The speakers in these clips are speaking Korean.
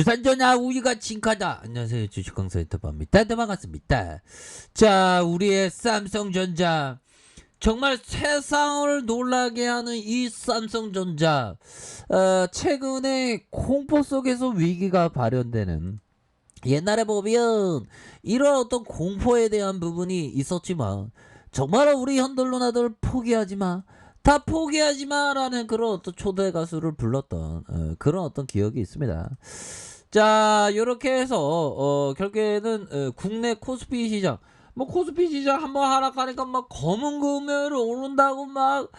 주산전화 우유가 징하다. 안녕하세요, 주식강사 유튜버입니다. 네, 반갑습니다. 자, 우리의 삼성전자, 정말 세상을 놀라게 하는 이 삼성전자, 최근에 공포 속에서 위기가 발현되는, 옛날에 보면 이런 어떤 공포에 대한 부분이 있었지만 정말 우리 현들로나들 포기하지마, 다 포기하지마라는 그런 어떤 초대 가수를 불렀던 그런 어떤 기억이 있습니다. 자, 요렇게 해서 결국에는 국내 코스피 시장, 뭐 코스피 시장 한번 하락하니까 막 검은 금을 오른다고 막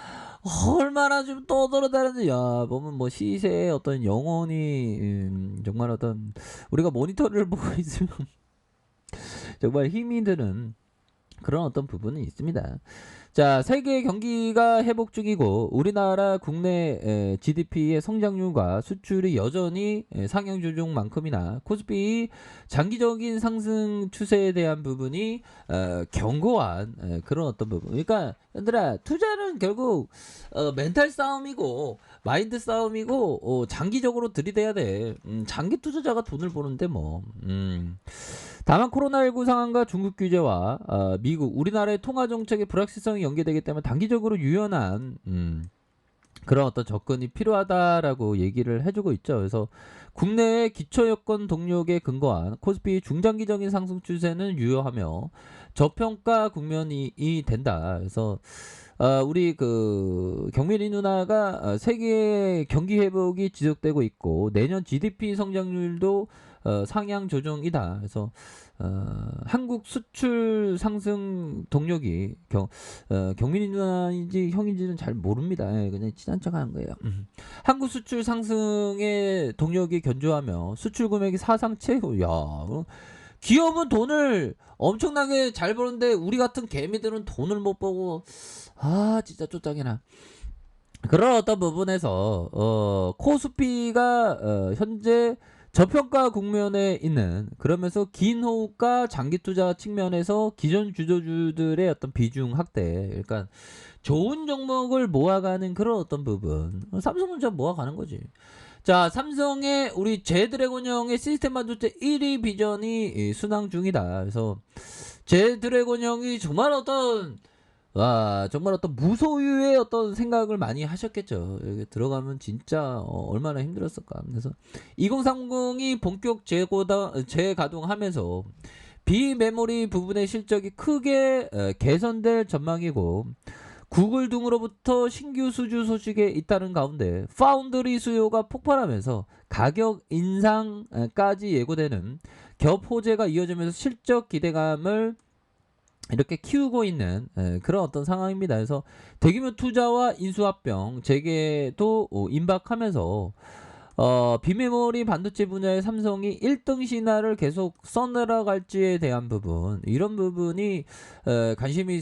얼마나 좀 떠들어대는지. 야, 보면 뭐 시세의 어떤 영혼이 정말 어떤 우리가 모니터를 보고 있으면 정말 힘이 드는 그런 어떤 부분이 있습니다. 자, 세계 경기가 회복 중이고 우리나라 국내 GDP의 성장률과 수출이 여전히 상향 조정만큼이나 코스피 장기적인 상승 추세에 대한 부분이 견고한 그런 어떤 부분. 그러니까 얘들아, 투자는 결국 멘탈 싸움이고 마인드 싸움이고 장기적으로 들이대야 돼. 장기 투자자가 돈을 버는데 뭐. 다만 코로나19 상황과 중국 규제와 미국, 우리나라의 통화 정책의 불확실성이 연계되기 때문에 단기적으로 유연한 그런 어떤 접근이 필요하다라고 얘기를 해주고 있죠. 그래서 국내의 기초 여건 동력에 근거한 코스피 중장기적인 상승 추세는 유효하며 저평가 국면이 된다. 그래서 우리 그 경민이 누나가 세계 경기 회복이 지속되고 있고 내년 GDP 성장률도 상향 조정이다. 그래서 한국 수출 상승 동력이 경민이 누나인지 형인지는 잘 모릅니다. 예, 그냥 친한 척하는 거예요. 한국 수출 상승의 동력이 견조하며 수출 금액이 사상 최고. 야, 기업은 돈을 엄청나게 잘 버는데 우리 같은 개미들은 돈을 못 벌고, 아 진짜 쫓장이나. 그런 어떤 부분에서 코스피가 현재 저평가 국면에 있는, 그러면서 긴 호흡과 장기 투자 측면에서 기존 주도주들의 어떤 비중 확대, 그러니까 좋은 종목을 모아가는 그런 어떤 부분, 삼성전자 모아가는 거지. 자, 삼성의 우리 제드래곤형의 시스템 반도체 1위 비전이 순항 중이다. 그래서 제드래곤형이 정말 어떤 정말 어떤 무소유의 어떤 생각을 많이 하셨겠죠. 여기 들어가면 진짜 얼마나 힘들었을까. 그래서 2030이 본격 재가동하면서 비메모리 부분의 실적이 크게 개선될 전망이고, 구글 등으로부터 신규 수주 소식에 잇따른 가운데 파운드리 수요가 폭발하면서 가격 인상까지 예고되는 겹 호재가 이어지면서 실적 기대감을 이렇게 키우고 있는 그런 어떤 상황입니다. 그래서 대규모 투자와 인수합병 재개도 임박하면서 비메모리 반도체 분야의 삼성이 1등 신화를 계속 써내려갈지에 대한 부분, 이런 부분이 관심이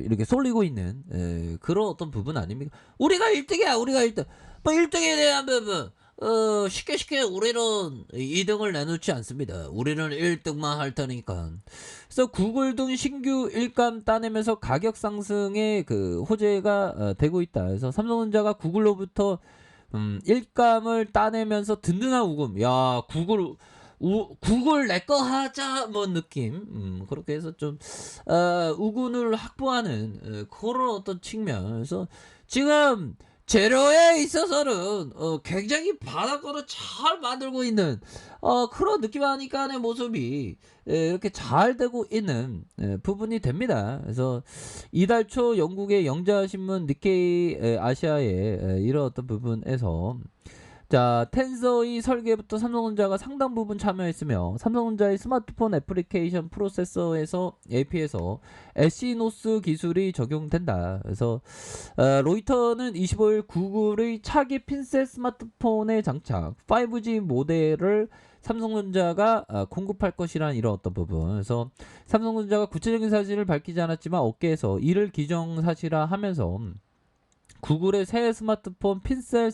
이렇게 쏠리고 있는 그런 어떤 부분 아닙니까? 우리가 1등이야, 우리가 1등. 뭐 1등에 대한 부분, 쉽게 우리는 2등을 내놓지 않습니다. 우리는 1등만 할 테니까. 그래서 구글 등 신규 일감 따내면서 가격 상승의 그 호재가 되고 있다. 그래서 삼성전자가 구글로부터 일감을 따내면서 든든한 우금. 야, 구글 내 거 하자 뭐 느낌. 그렇게 해서 좀 우군을 확보하는 그런 어떤 측면. 그래서 지금 재료에 있어서는 굉장히 바닥권을 잘 만들고 있는 그런 느낌 아니까의 모습이 이렇게 잘 되고 있는 부분이 됩니다. 그래서 이달 초 영국의 영자신문 니케이 아시아의 이런 어떤 부분에서, 자, 텐서의 설계부터 삼성전자가 상당 부분 참여했으며 삼성전자의 스마트폰 애플리케이션 프로세서에서 AP에서 에시노스 기술이 적용된다. 그래서 로이터는 25일 구글의 차기 핀셋 스마트폰에 장착 5G 모델을 삼성전자가 공급할 것이라는 이런 어떤 부분. 그래서 삼성전자가 구체적인 사실을 밝히지 않았지만 업계에서 이를 기정사실화하면서 구글의 새 스마트폰 핀셋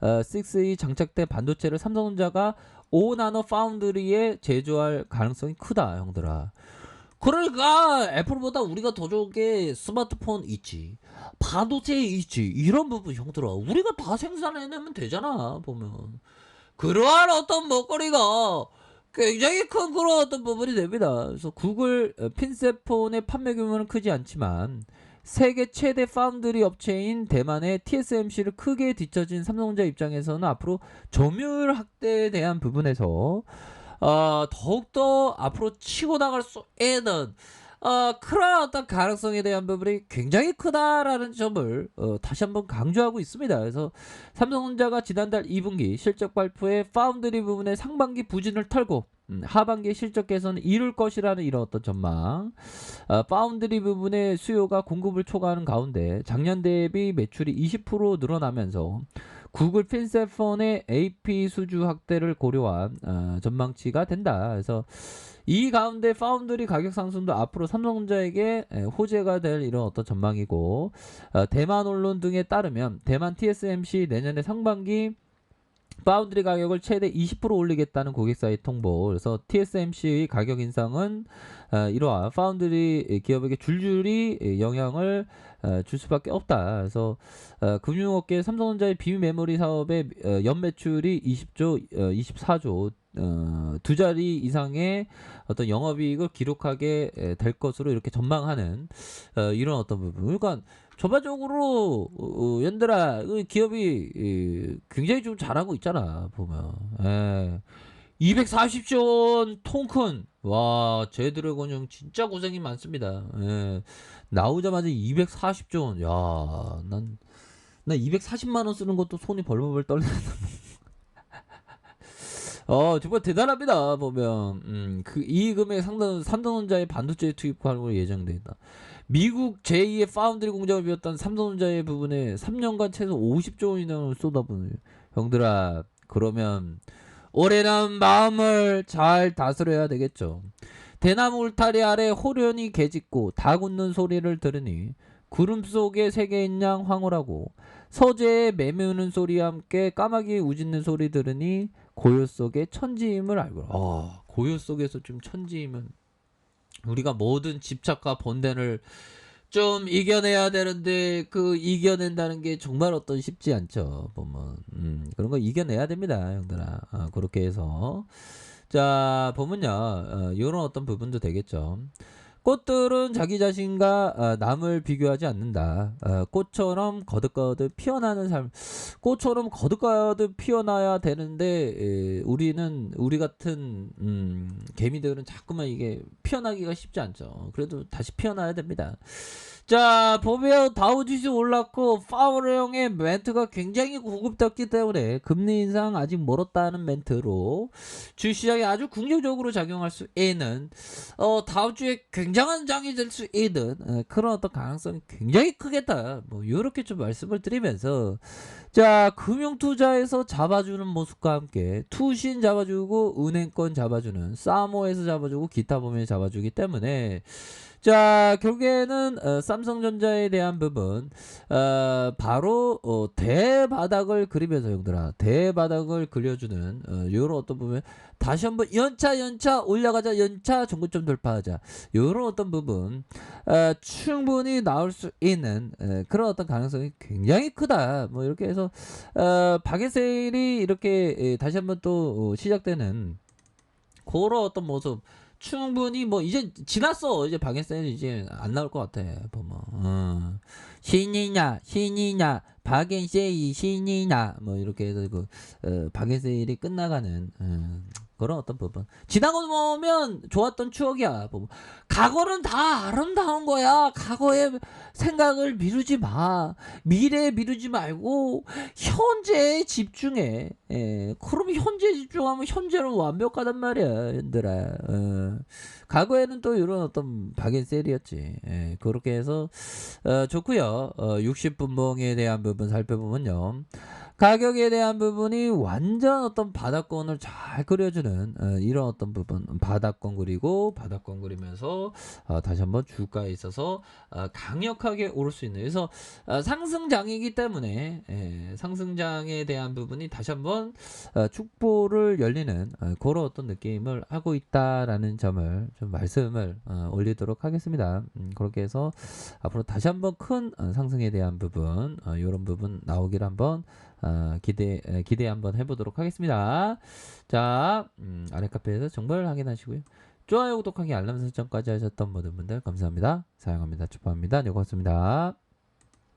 6의 장착된 반도체를 삼성전자가 5나노 파운드리에 제조할 가능성이 크다, 형들아. 그러니까 애플보다 우리가 더 좋은 게 스마트폰 있지, 반도체 있지, 이런 부분 형들아 우리가 다 생산해내면 되잖아. 보면 그러한 어떤 먹거리가 굉장히 큰 그런 어떤 부분이 됩니다. 그래서 구글 핀셋폰의 판매 규모는 크지 않지만 세계 최대 파운드리 업체인 대만의 TSMC를 크게 뒤처진 삼성전자 입장에서는 앞으로 점유율 확대에 대한 부분에서 더욱더 앞으로 치고 나갈 수 있는 그런 어떤 가능성에 대한 부분이 굉장히 크다라는 점을 다시 한번 강조하고 있습니다. 그래서 삼성전자가 지난달 2분기 실적 발표에 파운드리 부분의 상반기 부진을 털고 하반기 실적 개선을 이룰 것이라는 이런 어떤 전망. 파운드리 부분의 수요가 공급을 초과하는 가운데 작년 대비 매출이 20% 늘어나면서 구글 핀셋폰의 AP 수주 확대를 고려한 전망치가 된다. 그래서 이 가운데 파운드리 가격 상승도 앞으로 삼성전자에게 호재가 될 이런 어떤 전망이고, 대만 언론 등에 따르면 대만 TSMC 내년에 상반기 파운드리 가격을 최대 20% 올리겠다는 고객사의 통보. 그래서 TSMC의 가격 인상은 이러한 파운드리 기업에게 줄줄이 영향을 줄 수밖에 없다. 그래서 금융업계 삼성전자의 비메모리 사업의 연매출이 20조, 24조 두 자리 이상의 어떤 영업이익을 기록하게 될 것으로 이렇게 전망하는 이런 어떤 부분. 그러니까 전반적으로 연달아 기업이 굉장히 좀 잘하고 있잖아 보면. 240조 원 통큰. 와, 제드래곤 형 진짜 고생이 많습니다. 나오자마자 240조 원. 야, 난 240만 원 쓰는 것도 손이 벌벌벌 떨리는. 정말 대단합니다. 보면 이 금액 상당 삼성전자의 반도체 투입하는 걸 예정돼 있다. 미국 제2의 파운드리 공장을 비웠던 삼성전자의 부분에 3년간 최소 50조 원 이상을 쏟아부는. 형들아, 그러면 올해는 마음을 잘 다스려야 되겠죠. 대나무 울타리 아래 호련히 개짖고 닭 웃는 소리를 들으니 구름 속에 세계인 양 황홀하고 서재에 매매우는 소리와 함께 까마귀 우짖는 소리 들으니 고요 속에 천지임을 알고. 고요 속에서 좀 천지임은 우리가 모든 집착과 번뇌를 좀 이겨내야 되는데 그 이겨낸다는 게 정말 어떤 쉽지 않죠. 보면 그런 거 이겨내야 됩니다, 형들아. 그렇게 해서 자 보면요, 이런 어떤 부분도 되겠죠. 꽃들은 자기 자신과 남을 비교하지 않는다. 꽃처럼 거듭거듭 피어나는 삶. 꽃처럼 거듭거듭 피어나야 되는데 우리 같은 개미들은 자꾸만 이게 피어나기가 쉽지 않죠. 그래도 다시 피어나야 됩니다. 자, 보면 다우지수 올랐고 파워형의 멘트가 굉장히 고급졌기 때문에 금리 인상 아직 멀었다는 멘트로 주시장에 아주 긍정적으로 작용할 수 있는 다음 주에 굉장한 장이 될 수 있는 그런 어떤 가능성이 굉장히 크겠다. 뭐 이렇게 좀 말씀을 드리면서 자, 금융투자에서 잡아주는 모습과 함께 투신 잡아주고 은행권 잡아주는 사모에서 잡아주고 기타 범위에 잡아주기 때문에 자, 결국에는 삼성전자에 대한 부분 바로 대바닥을 그리면서 형들아, 대바닥을 그려주는 요런 어떤 부분 다시 한번 연차 올라가자, 연차 정고점 돌파하자, 요런 어떤 부분 충분히 나올 수 있는 그런 어떤 가능성이 굉장히 크다. 뭐 이렇게 해서 박앤세일이 이렇게 다시 한번 또 시작되는 그런 어떤 모습 충분히 뭐 이제 지났어. 이제 박앤세일이 이제 안 나올 것 같아 보면. 신이냐 박앤세일 신이냐 뭐 이렇게 해서 박앤세일이 끝나가는 그런 어떤 부분 지나고 보면 좋았던 추억이야. 보면 과거는 다 아름다운 거야. 과거의 생각을 미루지 마. 미래에 미루지 말고 현재에 집중해. 그럼 현재에 집중하면 현재는 완벽하단 말이야, 얘들아. 과거에는 또 이런 어떤 박앤셀이었지. 그렇게 해서 좋고요. 60분봉에 대한 부분 살펴보면요. 가격에 대한 부분이 완전 어떤 바닥권을 잘 그려주는 이런 어떤 부분 바닥권 그리고 바닥권 그리면서 다시 한번 주가에 있어서 강력하게 오를 수 있는 그래서 상승장이기 때문에 상승장에 대한 부분이 다시 한번 한번 축보를 열리는 그런 어떤 느낌을 하고 있다라는 점을 좀 말씀을 올리도록 하겠습니다. 그렇게 해서 앞으로 다시 한번 큰 상승에 대한 부분 이런 부분 나오기를 한번 기대 한번 해보도록 하겠습니다. 자, 아래 카페에서 정보를 확인하시고요. 좋아요, 구독하기, 알람 설정까지 하셨던 모든 분들 감사합니다. 사랑합니다. 축복합니다. 네, 고맙습니다.